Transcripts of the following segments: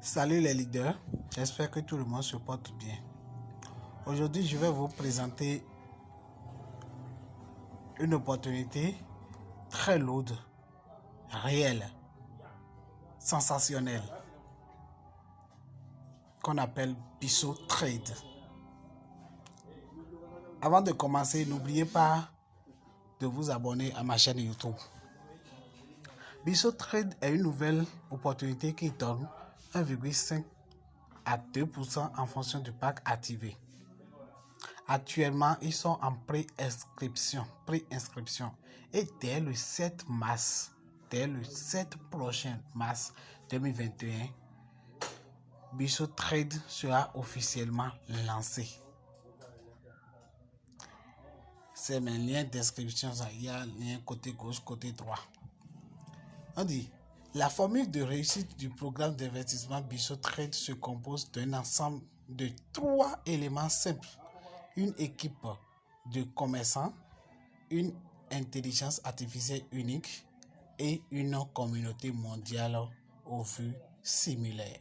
Salut les leaders, j'espère que tout le monde se porte bien. Aujourd'hui, je vais vous présenter une opportunité très lourde, réelle, sensationnelle, qu'on appelle Bisso Trade. Avant de commencer, n'oubliez pas de vous abonner à ma chaîne YouTube. Bisso Trade est une nouvelle opportunité qui donne 1,5 à 2% en fonction du pack activé. Actuellement, ils sont en pré-inscription. Et dès le 7 prochain mars 2021, Bisso Trade sera officiellement lancé. C'est mes liens d'inscription. Il y a un lien côté gauche, côté droit. On dit, la formule de réussite du programme d'investissement Bisso Trade se compose d'un ensemble de 3 éléments simples. Une équipe de commerçants, une intelligence artificielle unique et une communauté mondiale aux vues similaires.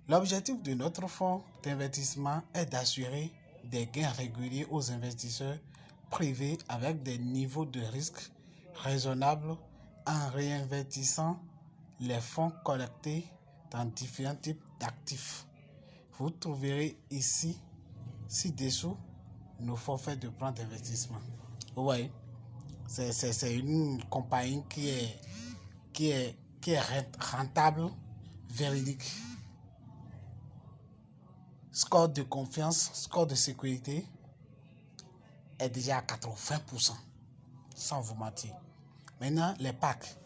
L'objectif de notre fonds d'investissement est d'assurer des gains réguliers aux investisseurs privés avec des niveaux de risque raisonnables en réinvestissant les fonds collectés dans différents types d'actifs. Vous trouverez ici, ci-dessous, nos forfaits de plan d'investissement. Oui, c'est une compagnie qui est rentable, véridique. Score de confiance, score de sécurité est déjà à 80%, sans vous mentir. Maintenant, les packs.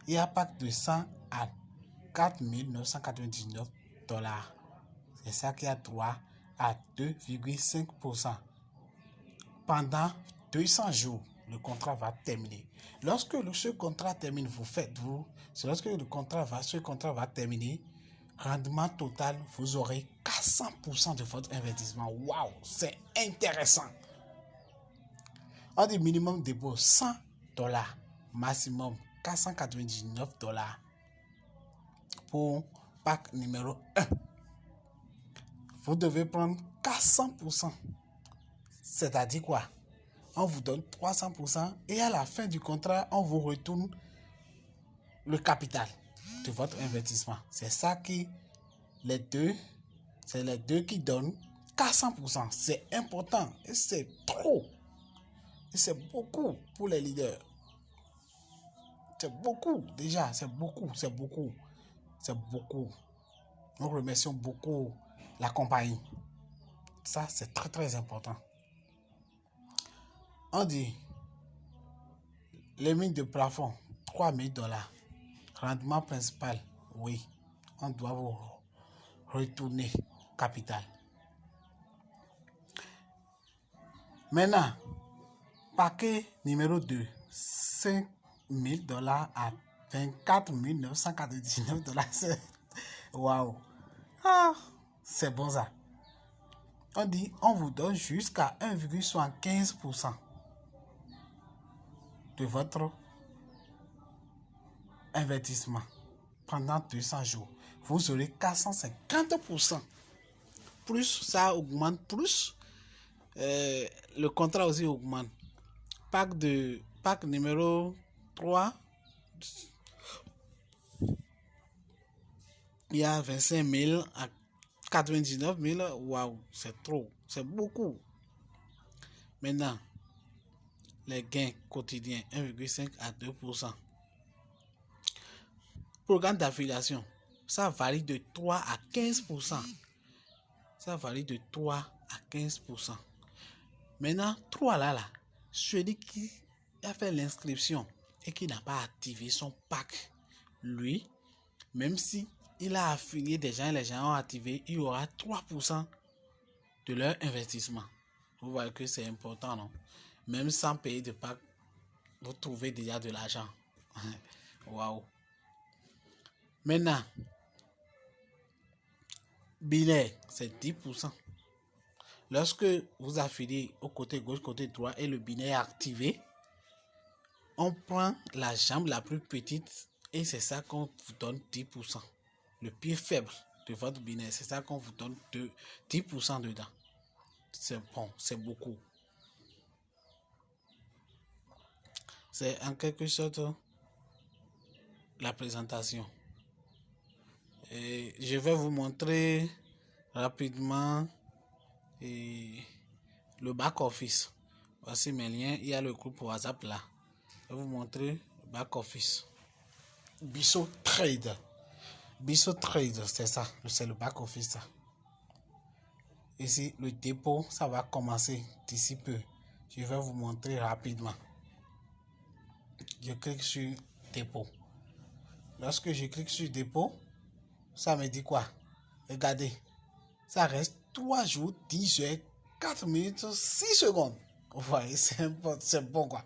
Il y a un pack de 100 à 4 999 $. C'est ça qui a droit à 2,5%. Pendant 200 jours, le contrat va terminer. Lorsque ce contrat termine, lorsque ce contrat va terminer, rendement total, vous aurez 400% de votre investissement. Waouh, c'est intéressant. On dit minimum dépôt $100, maximum $499 pour pack numéro 1. Vous devez prendre 400%. C'est-à-dire quoi? On vous donne 300% et à la fin du contrat, on vous retourne le capital de votre investissement. C'est ça qui, les deux qui donnent 400%. C'est important et c'est trop. Et c'est beaucoup pour les leaders. C'est beaucoup déjà, c'est beaucoup. Nous remercions beaucoup la compagnie. Ça, c'est très très important. On dit, limite de plafond, $3 000. Rendement principal, oui, on doit vous retourner capital. Maintenant, paquet numéro 2, $5 000 à 24 999 $. Waouh! Ah, c'est bon ça. On dit, on vous donne jusqu'à 1,75% de votre investissement pendant 200 jours. Vous aurez 450%. Plus ça augmente, plus le contrat aussi augmente. Pack numéro 3, il y a 25 000 à 99 000. Waouh, c'est trop, c'est beaucoup. Maintenant, les gains quotidiens 1,5 à 2%. Programme d'affiliation, ça varie de 3 à 15%. Ça varie de 3 à 15%. Maintenant, 3 là, celui qui a fait l'inscription et qui n'a pas activé son pack, lui, même si il a affilié des gens et les gens ont activé, il y aura 3% de leur investissement. Vous voyez que c'est important, non? Même sans payer de pack, vous trouvez déjà de l'argent. Waouh! Maintenant, binaire, c'est 10%. Lorsque vous affiliez au côté gauche, côté droit et le binaire est activé, on prend la jambe la plus petite Et c'est ça qu'on vous donne 10%. Le pied faible de votre business, c'est ça qu'on vous donne 10% dedans. C'est bon, c'est beaucoup. C'est en quelque sorte la présentation. Et je vais vous montrer rapidement le back-office. Voici mes liens. Il y a le groupe WhatsApp là. Je vais vous montrer le back-office. Bisso Trade. Bisso Trade, c'est ça. C'est le back-office. Ici, le dépôt, ça va commencer d'ici peu. Je vais vous montrer rapidement. Je clique sur dépôt. Lorsque je clique sur dépôt, ça me dit quoi? Regardez, ça reste 3 jours, 10 heures, 4 minutes, 6 secondes. Vous voyez, c'est bon quoi.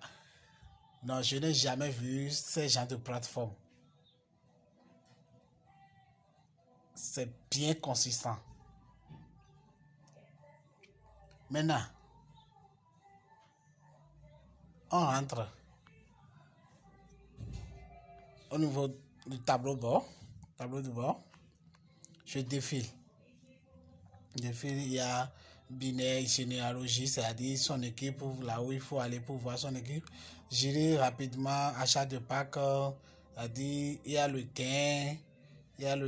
Non, je n'ai jamais vu ces gens de plateforme. C'est bien consistant. Maintenant, on rentre au niveau du tableau de bord. Je défile. Il y a binaire, généalogie, c'est-à-dire son équipe, là où il faut aller pour voir son équipe. Gérer rapidement, achat de pack, c'est-à-dire il y a le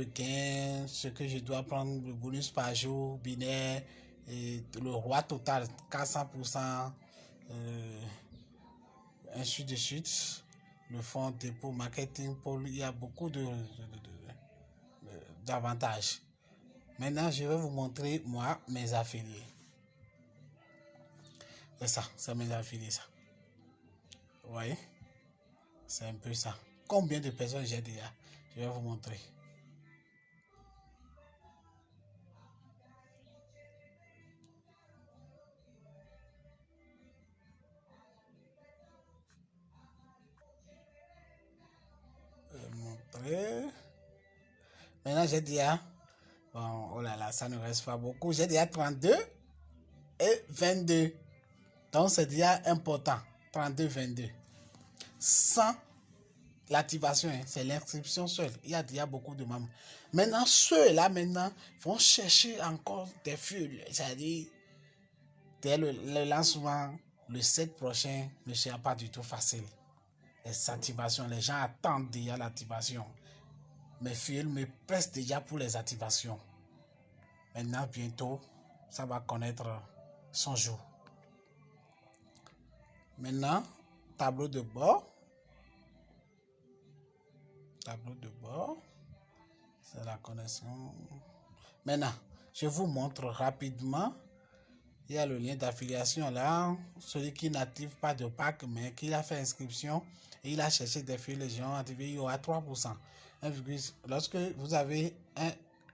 gain, ce que je dois prendre, le bonus par jour, binaire, et le roi total, 400%, ainsi de suite. Le fonds dépôt, marketing, il y a beaucoup d'avantages. Maintenant, je vais vous montrer, moi, mes affiliés. C'est ça, c'est mes affiliés, ça. Vous voyez? C'est un peu ça. Combien de personnes j'ai déjà? Je vais vous montrer. Maintenant, j'ai déjà... Bon, oh là là, ça ne reste pas beaucoup. J'ai déjà 32 et 22. Donc, c'est déjà important. 32, 22. Sans l'activation, hein, c'est l'inscription seule. Il y a déjà beaucoup de membres. Maintenant, ceux-là, vont chercher encore des fioles. C'est-à-dire, dès le lancement, le 7 prochain ne sera pas du tout facile. Les activations, les gens attendent déjà l'activation. Mes fioles me pressent déjà pour les activations. Maintenant, bientôt, ça va connaître son jour. Maintenant, tableau de bord. Tableau de bord. C'est la connexion. Maintenant, je vous montre rapidement. Il y a le lien d'affiliation là. Celui qui n'active pas de pack, mais qui a fait inscription et il a cherché des fils, les gens activés, il y aura 3%. Lorsque vous avez 1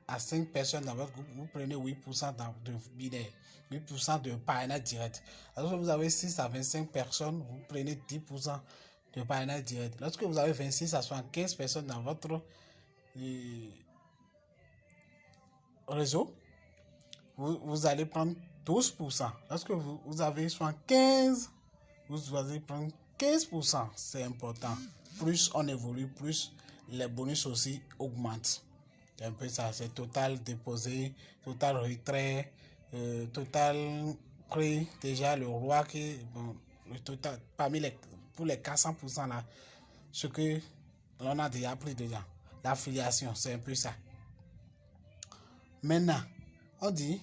à 5 personnes dans votre groupe, vous prenez 8% de binaire, 8% de parrainage direct. Lorsque vous avez 6 à 25 personnes, vous prenez 10% de parrainage direct. Lorsque vous avez 26 à 75 personnes dans votre réseau, vous allez prendre 12%. Lorsque vous avez 75, vous allez prendre 15%. C'est important. Plus on évolue, plus les bonus aussi augmentent. C'est un peu ça. C'est total déposé, total retrait, total prix. Déjà, le roi qui, bon, le total, pour les 400% là, ce que l'on a déjà pris dedans. L'affiliation, c'est un peu ça. Maintenant, on dit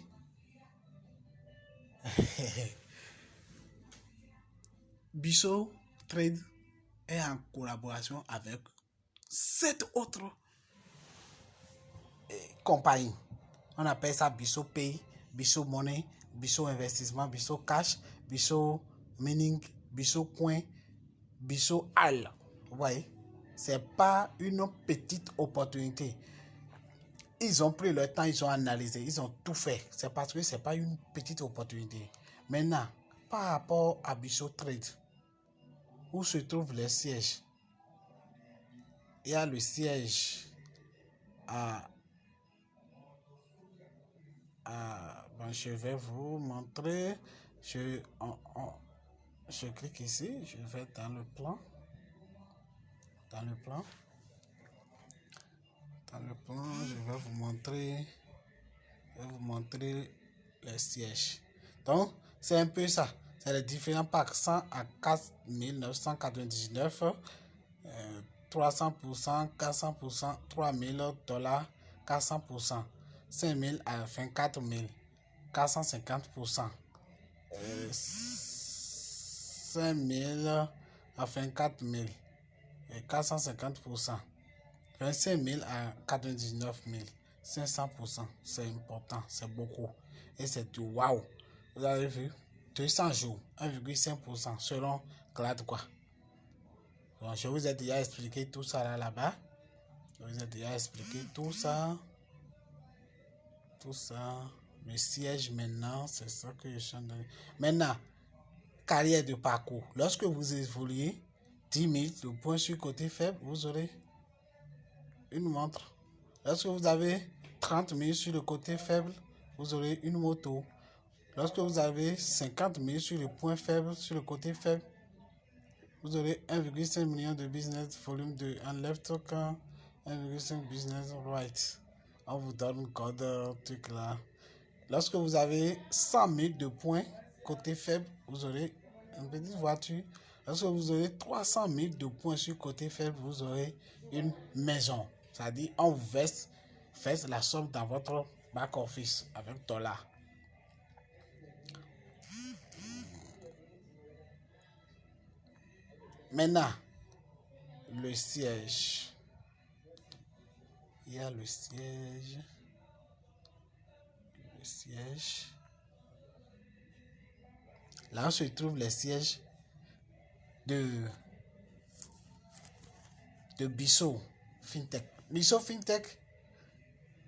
Bisso Trade est en collaboration avec 7 autres compagnies. On appelle ça Bisso Pay, Bisso Money, Bisso Investissement, Bisso Cash, Bisso Mining, Bisso Coin, Bisso Al. Vous voyez, c'est pas une petite opportunité. Ils ont pris leur temps, ils ont analysé, ils ont tout fait. C'est parce que c'est pas une petite opportunité. Maintenant, par rapport à Bisso Trade, où se trouvent les sièges? Il y a le siège bon, je vais vous montrer. Je clique ici, je vais dans le plan. Dans le plan, je vais vous montrer les sièges. Donc, c'est un peu ça. C'est les différents packs. 100 à 4 999, 300%, 400%, 3000 $, 400%, 5000 à 24 000, 450%, 5000 à 24 000, 450%, 25 000 à 99 000, 500%. C'est important, c'est beaucoup. Et c'est du waouh. Vous avez vu, 200 jours, 1,5% selon Glad quoi. Donc, je vous ai déjà expliqué tout ça là-bas. Je vous ai déjà expliqué tout ça. Tout ça. Le siège maintenant, c'est ça que je suis en train de... Maintenant, carrière de parcours. Lorsque vous évoluez 10 000, le point sur le côté faible, vous aurez une montre. Lorsque vous avez 30 000 sur le côté faible, vous aurez une moto. Lorsque vous avez 50 000 sur le point faible, sur le côté faible, vous aurez 1,5 million de business volume de en left quand 1,5 business right. On vous donne un code truc là. Lorsque vous avez 100 000 de points côté faible, vous aurez une petite voiture. Lorsque vous aurez 300 000 de points sur côté faible, vous aurez une maison. C'est-à-dire, on vous verse la somme dans votre back office avec $. Maintenant, le siège. Il y a le siège. Le siège. Là, se trouve les sièges de Bisso Fintech. Bisso Fintech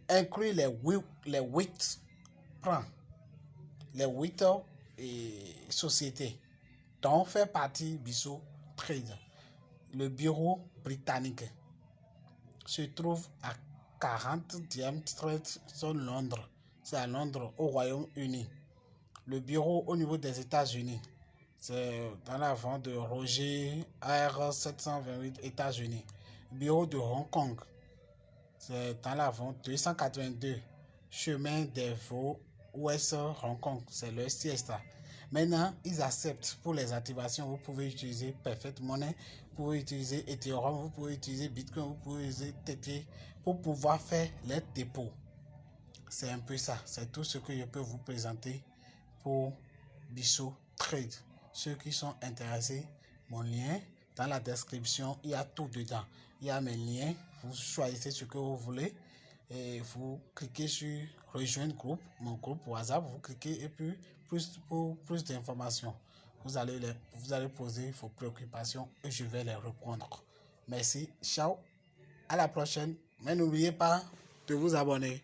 inclut les 8 plans, les 8 sociétés dont fait partie Bisso Trade. Le bureau britannique se trouve à 40 Diem Street, sur Londres. C'est à Londres, au Royaume-Uni. Le bureau au niveau des États-Unis, c'est dans la vente de Roger R 728 États-Unis. Bureau de Hong Kong, c'est dans la vente 282 chemin des Vaux Ouest Hong Kong, c'est le siège. Maintenant, ils acceptent pour les activations. Vous pouvez utiliser Perfect Money, vous pouvez utiliser Ethereum, vous pouvez utiliser Bitcoin, vous pouvez utiliser TT pour pouvoir faire les dépôts. C'est un peu ça. C'est tout ce que je peux vous présenter pour Bisso Trade. Ceux qui sont intéressés, mon lien dans la description, il y a tout dedans. Il y a mes liens, vous choisissez ce que vous voulez et vous cliquez sur rejoindre groupe, mon groupe WhatsApp, vous cliquez et puis pour plus d'informations, vous allez poser vos préoccupations et je vais les répondre. Merci, ciao, à la prochaine, mais n'oubliez pas de vous abonner.